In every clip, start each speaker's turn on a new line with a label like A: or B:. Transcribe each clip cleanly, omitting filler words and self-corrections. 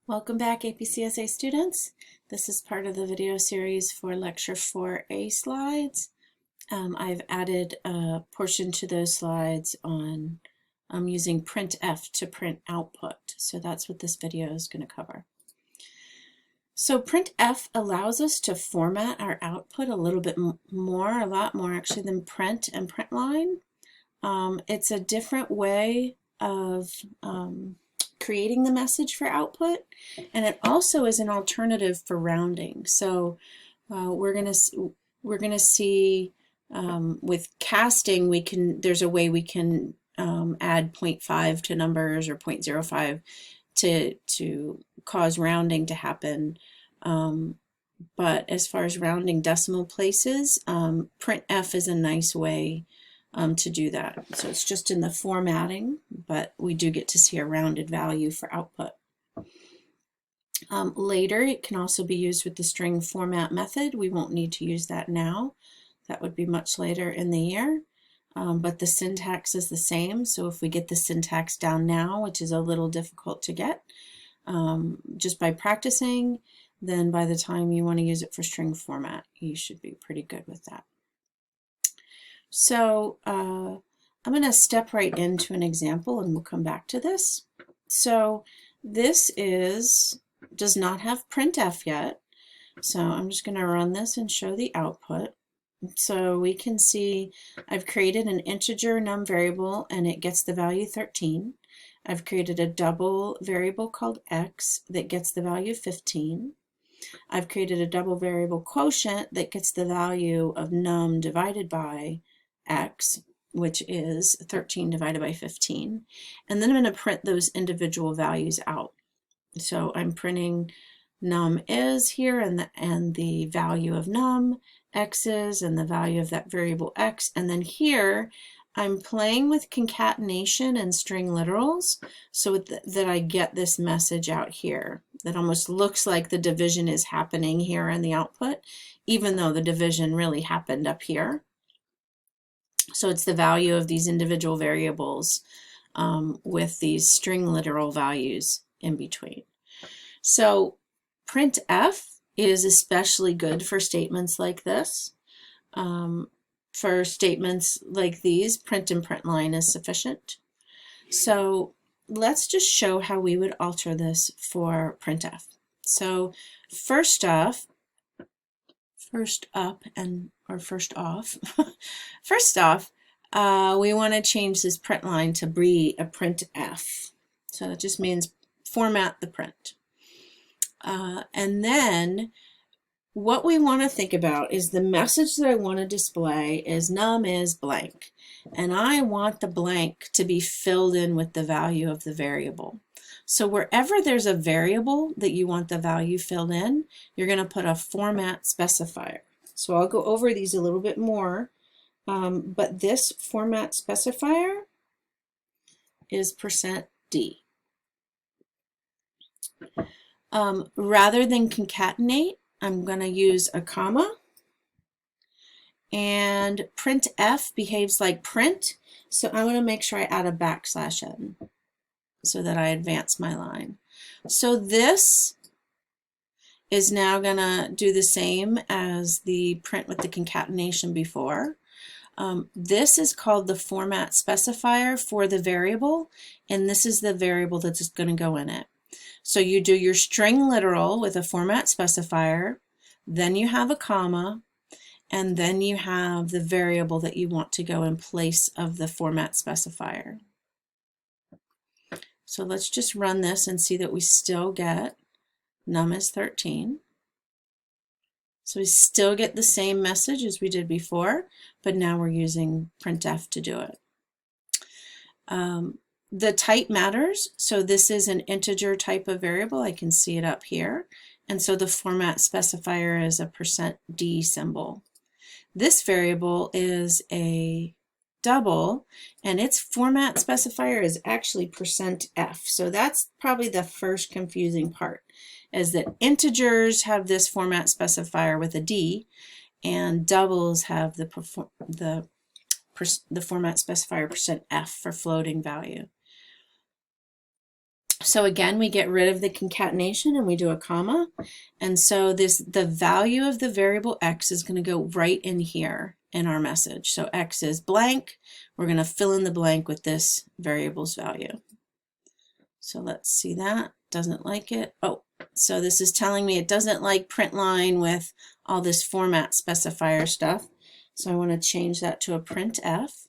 A: Welcome back, APCSA students. This is part of the video series for Lecture 4a slides. I've added a portion to those slides on using printf to print output. So that's what this video is going to cover. So printf allows us to format our output a little bit more, a lot more actually, than print and printline. It's a different way of creating the message for output, and it also is an alternative for rounding. So we're gonna see with casting there's a way we can add 0.5 to numbers or 0.05 to cause rounding to happen. But as far as rounding decimal places, printf is a nice way to do that. So it's just in the formatting, but we do get to see a rounded value for output. Later, it can also be used with the string format method. We won't need to use that now. That would be much later in the year. But the syntax is the same. So if we get the syntax down now, which is a little difficult to get, just by practicing, then by the time you want to use it for string format, you should be pretty good with that. So I'm going to step right into an example and we'll come back to this. So this does not have printf yet. So I'm just going to run this and show the output. So we can see I've created an integer num variable and it gets the value 13. I've created a double variable called x that gets the value 15. I've created a double variable quotient that gets the value of num divided by x, which is 13 divided by 15. And then I'm going to print those individual values out. So I'm printing num is here and the value of num, x is, and the value of that variable x. And then here I'm playing with concatenation and string literals so that I get this message out here that almost looks like the division is happening here in the output, even though the division really happened up here. So it's the value of these individual variables with these string literal values in between. So printf is especially good for statements like this. For statements like these, print and printline is sufficient. So let's just show how we would alter this for printf. So first off, first off, we want to change this print line to be a printf. So that just means format the print. And then what we want to think about is the message that I want to display is num is blank. And I want the blank to be filled in with the value of the variable. So wherever there's a variable that you want the value filled in, you're going to put a format specifier. So I'll go over these a little bit more, but this format specifier is %d. Rather than concatenate, I'm going to use a comma, and printf behaves like print, so I'm going to make sure I add a backslash in so that I advance my line. So this is now going to do the same as the print with the concatenation before. This is called the format specifier for the variable, and this is the variable that's going to go in it. So you do your string literal with a format specifier, then you have a comma, and then you have the variable that you want to go in place of the format specifier. So let's just run this and see that we still get num is 13. So we still get the same message as we did before, but now we're using printf to do it. The type matters. So this is an integer type of variable. I can see it up here. And so the format specifier is a %d symbol. This variable is a double, and its format specifier is actually %f. So that's probably the first confusing part, is that integers have this format specifier with a d, and doubles have the format specifier %f for floating value. So again, we get rid of the concatenation and we do a comma. And so the value of the variable x is going to go right in here in our message. So x is blank. We're going to fill in the blank with this variable's value. So let's see that. Doesn't like it. Oh, so this is telling me it doesn't like print line with all this format specifier stuff. So I want to change that to a printf.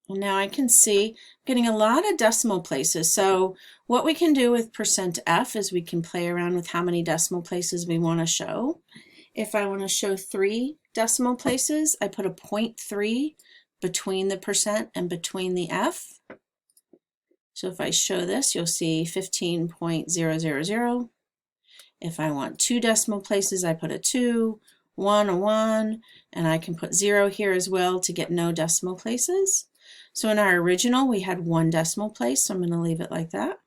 A: And now I can see getting a lot of decimal places. So what we can do with %f is we can play around with how many decimal places we want to show. If I want to show 3 decimal places, I put a 0.3 between the percent and between the f. So if I show this, you'll see 15.000. If I want 2 decimal places, I put a 2, 1, a 1, and I can put 0 here as well to get no decimal places. So in our original, we had 1 decimal place, so I'm going to leave it like that.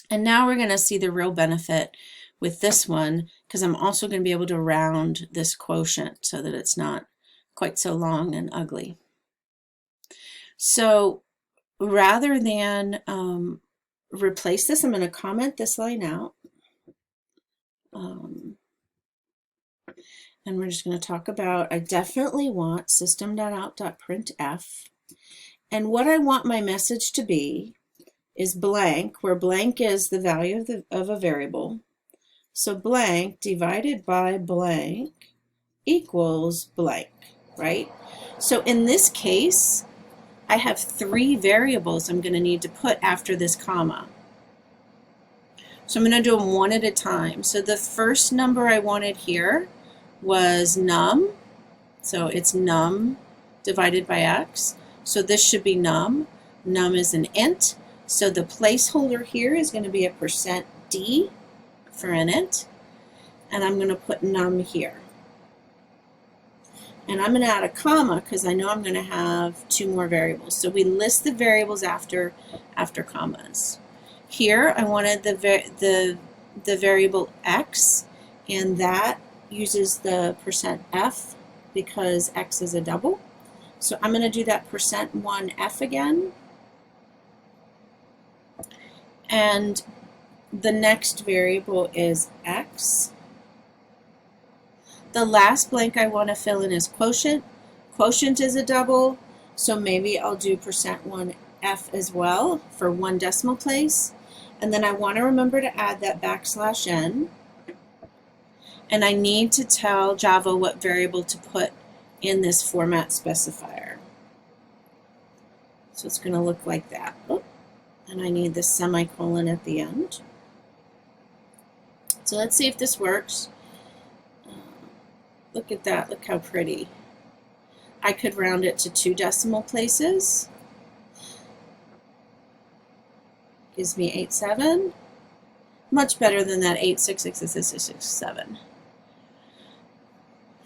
A: And now we're going to see the real benefit with this one, because I'm also going to be able to round this quotient so that it's not quite so long and ugly. So rather than replace this, I'm going to comment this line out. And we're just going to talk about, I definitely want system.out.printf. And what I want my message to be is blank, where blank is the value of a variable. So blank divided by blank equals blank, right? So in this case, I have 3 variables I'm going to need to put after this comma. So I'm going to do them one at a time. So the first number I wanted here was num, so it's num divided by x. So this should be num. Num is an int, so the placeholder here is going to be a %d for an int, and I'm going to put num here. And I'm going to add a comma because I know I'm going to have 2 more variables. So we list the variables after commas. Here I wanted the variable x, and that uses the %f because x is a double. So I'm going to do that %1f again. And the next variable is x. The last blank I want to fill in is quotient. Quotient is a double, so maybe I'll do %1f as well for 1 decimal place. And then I want to remember to add that \n. And I need to tell Java what variable to put in this format specifier. So it's going to look like that. Oh, and I need the semicolon at the end. So let's see if this works. Look at that. Look how pretty. I could round it to 2 decimal places. Gives me 87. Much better than that 8666667.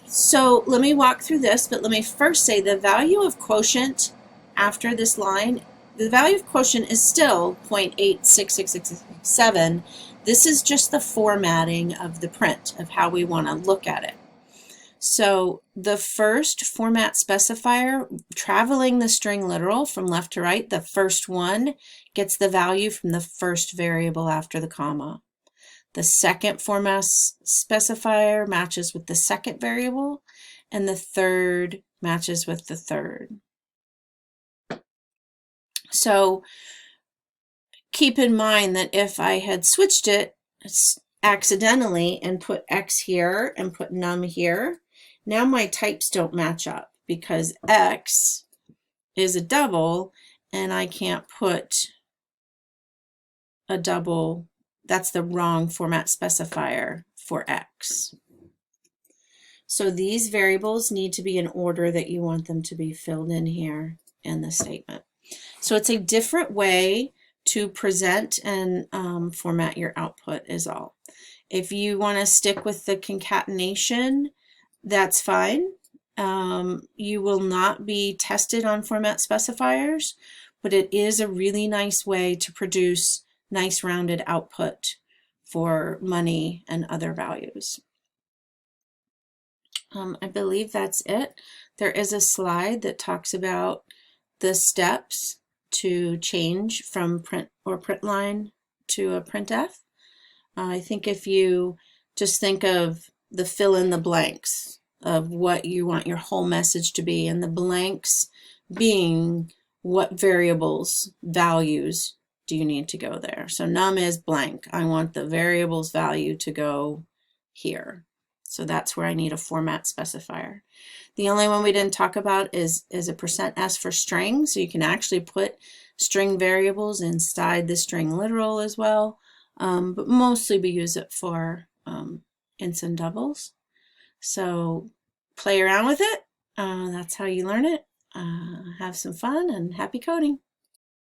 A: So let me walk through this, but let me first say the value of quotient after this line, the value of quotient is still 0.86667. This is just the formatting of the print, of how we want to look at it. So the first format specifier, traveling the string literal from left to right, the first one gets the value from the first variable after the comma. The second format specifier matches with the second variable, and the third matches with the third. So keep in mind that if I had switched it accidentally and put x here and put num here, now my types don't match up because x is a double and I can't put a double. That's the wrong format specifier for x. So these variables need to be in order that you want them to be filled in here in the statement. So it's a different way to present and format your output is all. If you want to stick with the concatenation, that's fine. You will not be tested on format specifiers, but it is a really nice way to produce nice rounded output for money and other values. I believe that's it. There is a slide that talks about the steps to change from print or print line to a printf. I think if you just think of the fill in the blanks of what you want your whole message to be, and the blanks being what variables, values do you need to go there. So num is blank. I want the variable's value to go here. So that's where I need a format specifier. The only one we didn't talk about is a %s for string. So you can actually put string variables inside the string literal as well. But mostly we use it for ints and doubles. So play around with it. That's how you learn it. Have some fun and happy coding.